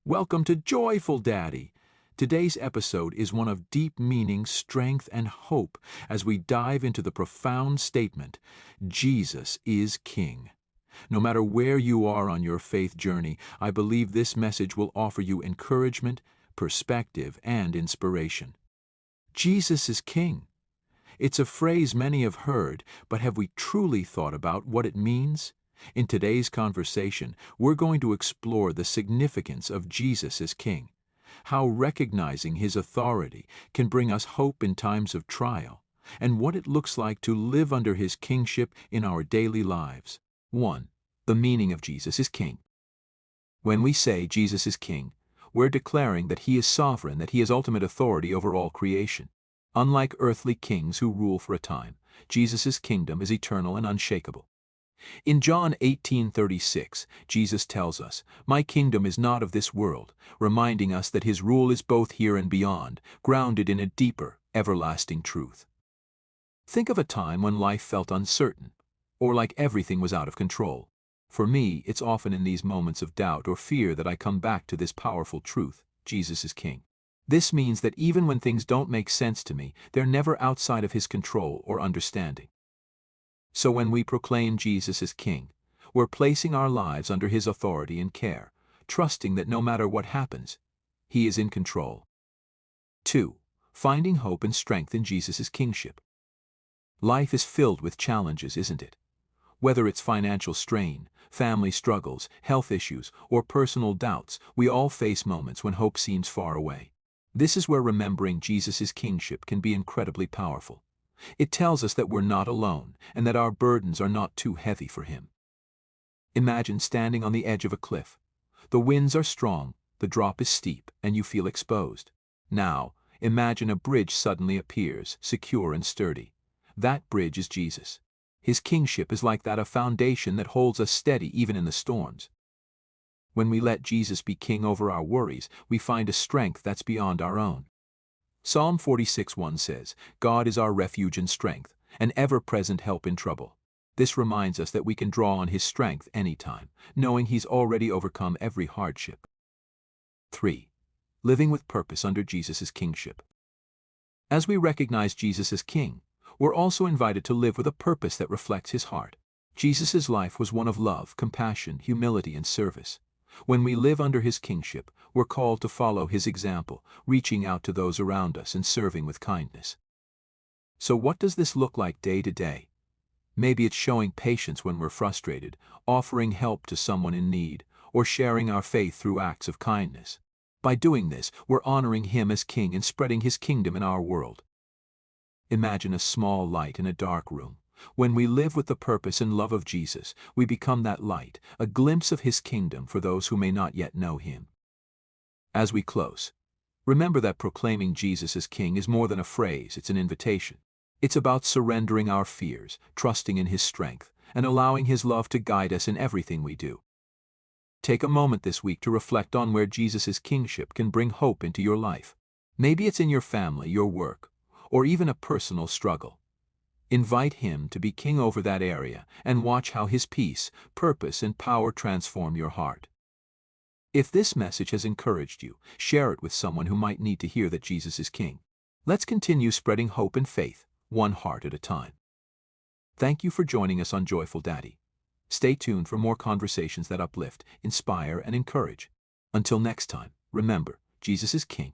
Welcome to Joyful Daddy. Today's episode is one of deep meaning, strength, and hope as we dive into the profound statement, Jesus is King. No matter where you are on your faith journey, I believe this message will offer you encouragement, perspective, and inspiration. Jesus is King. It's a phrase many have heard, but have we truly thought about what it means? In today's conversation, we're going to explore the significance of Jesus as King, how recognizing His authority can bring us hope in times of trial, and what it looks like to live under His kingship in our daily lives. 1. The meaning of Jesus is King. When we say Jesus is King, we're declaring that He is sovereign, that He has ultimate authority over all creation. Unlike earthly kings who rule for a time, Jesus' kingdom is eternal and unshakable. In John 18:36, Jesus tells us, "My kingdom is not of this world," reminding us that His rule is both here and beyond, grounded in a deeper, everlasting truth. Think of a time when life felt uncertain, or like everything was out of control. For me, it's often in these moments of doubt or fear that I come back to this powerful truth: Jesus is King. This means that even when things don't make sense to me, they're never outside of His control or understanding. So when we proclaim Jesus as King, we're placing our lives under His authority and care, trusting that no matter what happens, He is in control. 2. Finding hope and strength in Jesus' kingship. Life is filled with challenges, isn't it? Whether it's financial strain, family struggles, health issues, or personal doubts, we all face moments when hope seems far away. This is where remembering Jesus' kingship can be incredibly powerful. It tells us that we're not alone and that our burdens are not too heavy for Him. Imagine standing on the edge of a cliff. The winds are strong, the drop is steep, and you feel exposed. Now, imagine a bridge suddenly appears, secure and sturdy. That bridge is Jesus. His kingship is like that, a foundation that holds us steady even in the storms. When we let Jesus be King over our worries, we find a strength that's beyond our own. Psalm 46:1 says, "God is our refuge and strength, an ever-present help in trouble." This reminds us that we can draw on His strength anytime, knowing He's already overcome every hardship. 3. Living with purpose under Jesus' kingship. As we recognize Jesus as King, we're also invited to live with a purpose that reflects His heart. Jesus' life was one of love, compassion, humility, and service. When we live under His kingship, we're called to follow His example, reaching out to those around us and serving with kindness. So what does this look like day to day? Maybe it's showing patience when we're frustrated, offering help to someone in need, or sharing our faith through acts of kindness. By doing this, we're honoring Him as King and spreading His kingdom in our world. Imagine a small light in a dark room. When we live with the purpose and love of Jesus, we become that light, a glimpse of His kingdom for those who may not yet know Him. As we close, remember that proclaiming Jesus as King is more than a phrase, it's an invitation. It's about surrendering our fears, trusting in His strength, and allowing His love to guide us in everything we do. Take a moment this week to reflect on where Jesus' kingship can bring hope into your life. Maybe it's in your family, your work, or even a personal struggle. Invite Him to be King over that area and watch how His peace, purpose, and power transform your heart. If this message has encouraged you, share it with someone who might need to hear that Jesus is King. Let's continue spreading hope and faith, one heart at a time. Thank you for joining us on Joyful Daddy. Stay tuned for more conversations that uplift, inspire, and encourage. Until next time, remember, Jesus is King,